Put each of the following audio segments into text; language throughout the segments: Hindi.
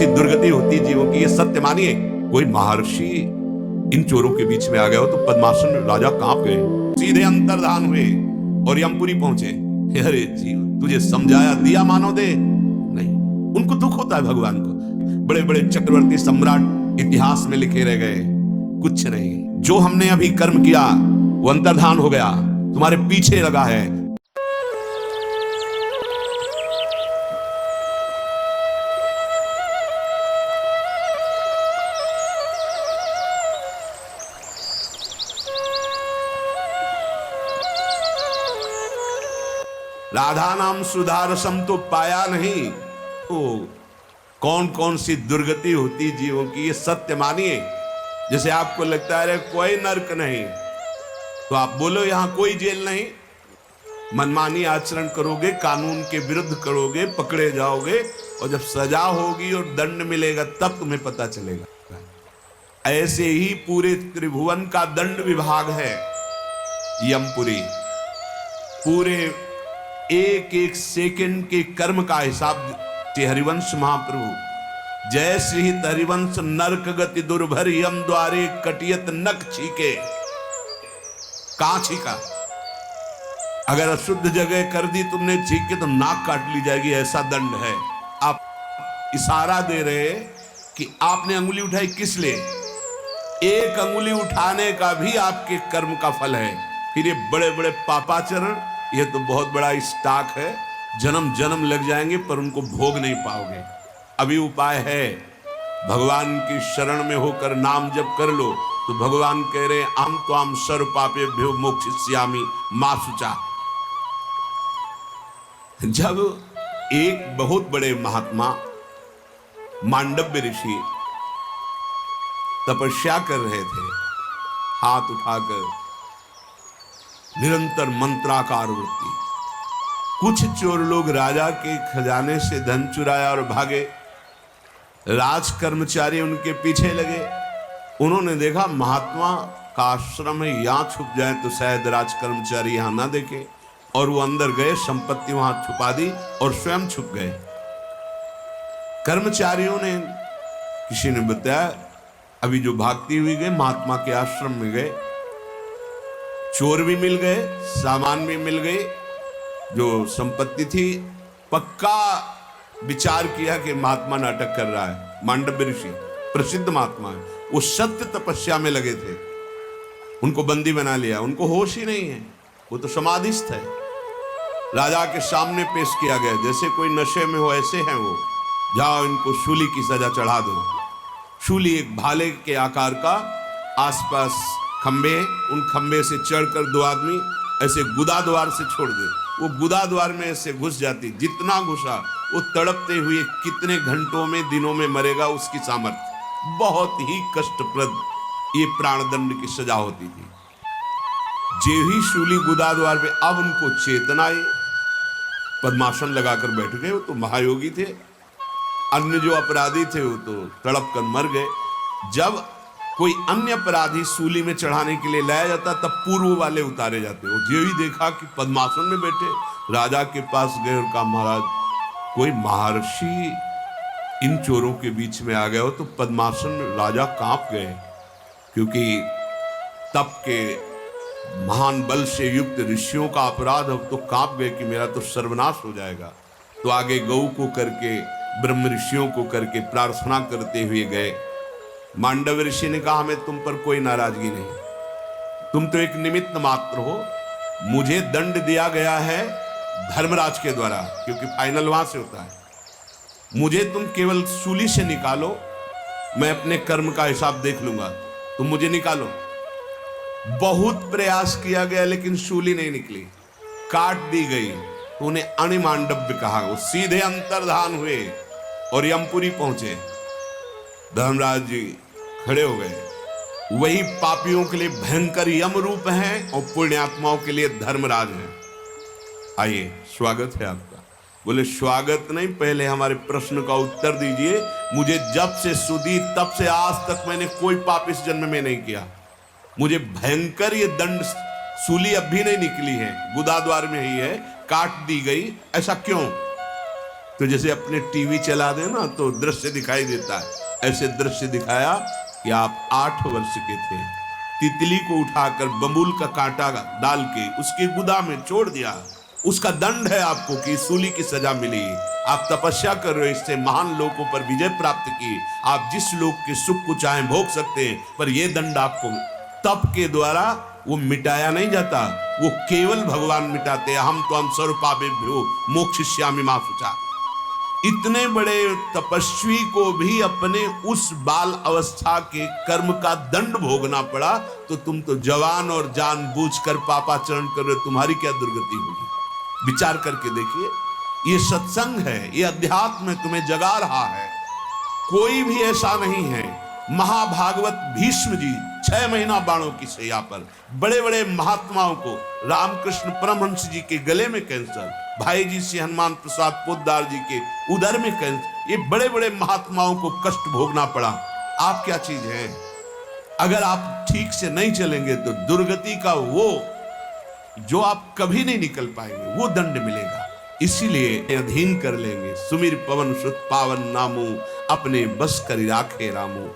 सी दुर्गति होती जीवों की, ये सत्य मानिए। कोई महर्षि इन चोरों के बीच में आ गया हो तो पद्मासन राजा कांप गए, सीधे अंतर्धान हुए और यमपुरी पहुंचे। अरे जीव, तुझे समझाया दिया मानो दे, नहीं। उनको दुख होता है भगवान को। बड़े बड़े चक्रवर्ती सम्राट इतिहास में लिखे रह गए, कुछ नहीं। जो हमने अभी कर्म किया वो अंतर्धान हो गया, तुम्हारे पीछे लगा है। राधा नाम सुधारसम तो पाया नहीं। तो कौन कौन सी दुर्गति होती जीवों की, ये सत्य मानिए। जैसे आपको लगता है कोई नरक नहीं, तो आप बोलो यहां कोई जेल नहीं। मनमानी आचरण करोगे, कानून के विरुद्ध करोगे, पकड़े जाओगे, और जब सजा होगी और दंड मिलेगा तब तुम्हें पता चलेगा। ऐसे ही पूरे त्रिभुवन का दंड विभाग है यमपुरी। पूरे एक एक सेकंड के कर्म का हिसाब श्री हरिवंश महाप्रभु। जय श्री हरिवंश नरक गति दुर्भर यम द्वारे कटियत नक छीके। कहां छीका? अगर अशुद्ध जगह कर दी तुमने छीक के तो नाक काट ली जाएगी, ऐसा दंड है। आप इशारा दे रहे कि आपने अंगुली उठाई किस लिए? एक अंगुली उठाने का भी आपके कर्म का फल है। फिर ये बड़े बड़े पापाचरण, ये तो बहुत बड़ा स्टॉक है, जन्म जन्म लग जाएंगे पर उनको भोग नहीं पाओगे। अभी उपाय है, भगवान की शरण में होकर नाम जप कर लो तो भगवान कह रहे आम तो आम सर्व पापेभ्यो मोक्षयिष्यामि मा शुचा। जब एक बहुत बड़े महात्मा मांडव्य ऋषि तपस्या कर रहे थे, हाथ उठाकर निरंतर मंत्राकार वृत्ति, कुछ चोर लोग राजा के खजाने से धन चुराया और भागे। राज कर्मचारी उनके पीछे लगे। उन्होंने देखा महात्मा का आश्रम है, यहां छुप जाए तो शायद राज कर्मचारी यहां ना देखे, और वो अंदर गए, संपत्ति वहां छुपा दी और स्वयं छुप गए। कर्मचारियों ने, किसी ने बताया, अभी जो भागती हुई गए महात्मा के आश्रम में गए, चोर भी मिल गए, सामान भी मिल गए, जो संपत्ति थी। पक्का विचार किया कि महात्मा नाटक कर रहा है। मांडव्य ऋषि प्रसिद्ध महात्मा है, वो सत्य तपस्या में लगे थे। उनको बंदी बना लिया, उनको होश ही नहीं है, वो तो समाधिस्थ है। राजा के सामने पेश किया गया, जैसे कोई नशे में हो ऐसे हैं वो। जाओ इनको शूली की सजा चढ़ा दो। शूली एक भाले के आकार का, आसपास खंबे, उन खंबे से चढ़कर दो आदमी ऐसे गुदा द्वार से छोड़ दे। वो गुदा द्वार में ऐसे घुस जाती, जितना घुसा वो तड़पते हुए कितने घंटों में, दिनों में मरेगा, उसकी सामर्थ्य। बहुत ही कष्टप्रद ये प्राणदंड की सजा होती थी। जे ही शूली गुदा द्वार पे, अब उनको चेतना आई, पद्मासन लगाकर बैठ गए। वो तो महायोगी थे, अन्य जो अपराधी थे वो तो तड़प कर मर गए। जब कोई अन्य अपराधी सूली में चढ़ाने के लिए लाया जाता तब पूर्व वाले उतारे जाते। वो जो ही देखा कि पद्मासन में बैठे, राजा के पास गए और कहा महाराज कोई महर्षि इन चोरों के बीच में आ गया हो तो पद्मासन में। राजा कांप गए, क्योंकि तप के महान बल से युक्त ऋषियों का अपराध, अब तो कांप गए कि मेरा तो सर्वनाश हो जाएगा। तो आगे गौ को करके, ब्रह्म ऋषियों को करके प्रार्थना करते हुए गए। मांडव्य ऋषि ने कहा हमें तुम पर कोई नाराजगी नहीं, तुम तो एक निमित्त मात्र हो। मुझे दंड दिया गया है धर्मराज के द्वारा, क्योंकि फाइनल वहां से होता है। मुझे तुम केवल सूली से निकालो, मैं अपने कर्म का हिसाब देख लूंगा, तुम मुझे निकालो। बहुत प्रयास किया गया लेकिन सूली नहीं निकली, काट दी गई। तो उन्हें अणिमांडव्य कहा। वो सीधे अंतर्धान हुए और यमपुरी पहुंचे। धर्मराज जी खड़े हो गए। वही पापियों के लिए भयंकर यम रूप हैं और पुण्यात्माओं के लिए धर्मराज हैं। आइए, स्वागत है आपका। बोले स्वागत नहीं, पहले हमारे प्रश्न का उत्तर दीजिए। मुझे जब से सुधी तब से आज तक मैंने कोई पाप इस जन्म में नहीं किया। मुझे भयंकर ये दंड सूली अब भी नहीं निकली है, गुदा द्वार में ही है, काट दी गई, ऐसा क्यों? तो जैसे अपने टीवी चला दे ना तो दृश्य दिखाई देता है, ऐसे दृश्य दिखाया कि आप 8 वर्ष के थे, तितली को उठाकर बबूल का कांटा डाल के उसके गुदा में छोड़ दिया, उसका दंड है आपको कि सूली की सजा मिली। आप तपस्या कर रहे हो, इससे महान लोगों पर विजय प्राप्त की, आप जिस लोग के सुख को चाहे भोग सकते हैं, पर यह दंड आपको तप के द्वारा वो मिटाया नहीं जाता, वो केवल भगवान मिटाते हैं। हम तो हम सर्वपापेभ्यो मोक्षयिष्यामि मा शुचा। इतने बड़े तपस्वी को भी अपने उस बाल अवस्था के कर्म का दंड भोगना पड़ा, तो तुम तो जवान और जानबूझकर पापाचरण कर रहे हो, तुम्हारी क्या दुर्गति होगी। विचार करके देखिए, ये सत्संग है, ये अध्यात्म तुम्हें जगा रहा है। कोई भी ऐसा नहीं है। महाभागवत भीष्म जी 6 महीना बाणों की सैया पर, बड़े बड़े महात्माओं को, रामकृष्ण परमहंस जी के गले में कैंसर, भाई जी से हनुमान प्रसाद पोद्दार जी के उदर में कैंसर, ये बड़े बड़े महात्माओं को कष्ट भोगना पड़ा। आप क्या चीज है? अगर आप ठीक से नहीं चलेंगे तो दुर्गति का वो जो आप कभी नहीं निकल पाएंगे, वो दंड मिलेगा। इसीलिए अधीन कर लेंगे। सुमिर पवन सुत पावन नामो, अपने बस कर राखे रामो।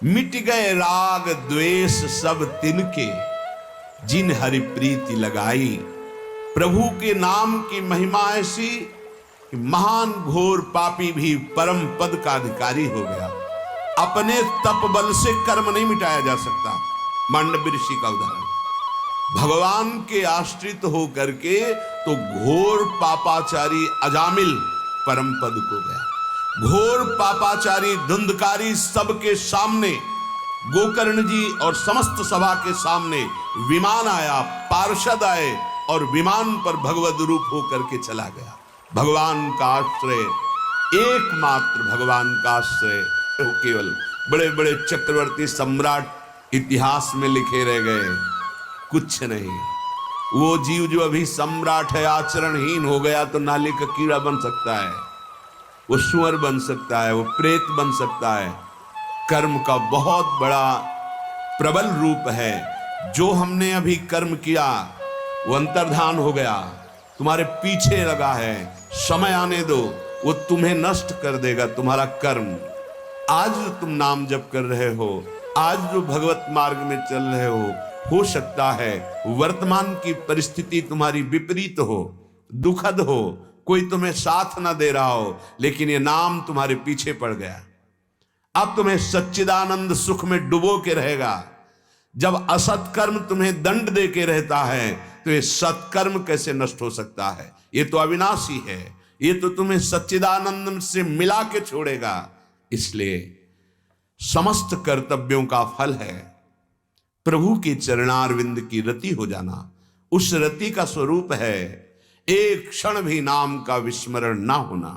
मिट गए राग द्वेष सब तिनके, जिन हरि प्रीति लगाई। प्रभु के नाम की महिमा ऐसी कि महान घोर पापी भी परम पद का अधिकारी हो गया। अपने तप बल से कर्म नहीं मिटाया जा सकता। मांडव्य ऋषि का उदाहरण, भगवान के आश्रित होकर के तो घोर पापाचारी अजामिल परम पद को गया। घोर पापाचारी धुंधकारी सबके सामने, गोकर्ण जी और समस्त सभा के सामने विमान आया, पार्षद आए और विमान पर भगवद रूप होकर के चला गया। भगवान का आश्रय, एकमात्र भगवान का आश्रय, केवल बड़े बड़े चक्रवर्ती सम्राट इतिहास में लिखे रह गए, कुछ नहीं। वो जीव जो अभी सम्राट है, आचरणहीन हो गया तो नाली का कीड़ा बन सकता है, वो सुअर बन सकता है, वो प्रेत बन सकता है। कर्म का बहुत बड़ा प्रबल रूप है। जो हमने अभी कर्म किया वो अंतर्धान हो गया, तुम्हारे पीछे लगा है। समय आने दो, वो तुम्हें नष्ट कर देगा, तुम्हारा कर्म। आज जो तुम नाम जप कर रहे हो, आज जो भगवत मार्ग में चल रहे हो सकता है वर्तमान की परिस्थिति तुम्हारी विपरीत हो, दुखद हो, कोई तुम्हें साथ ना दे रहा हो, लेकिन ये नाम तुम्हारे पीछे पड़ गया। अब तुम्हें सच्चिदानंद सुख में डुबो के रहेगा। जब असत कर्म तुम्हें दंड दे के रहता है तो ये सत्कर्म कैसे नष्ट हो सकता है? ये तो अविनाशी है, ये तो तुम्हें सच्चिदानंद से मिला के छोड़ेगा। इसलिए समस्त कर्तव्यों का फल है प्रभु के चरणारविंद की रति हो जाना। उस रति का स्वरूप है एक क्षण भी नाम का विस्मरण ना होना।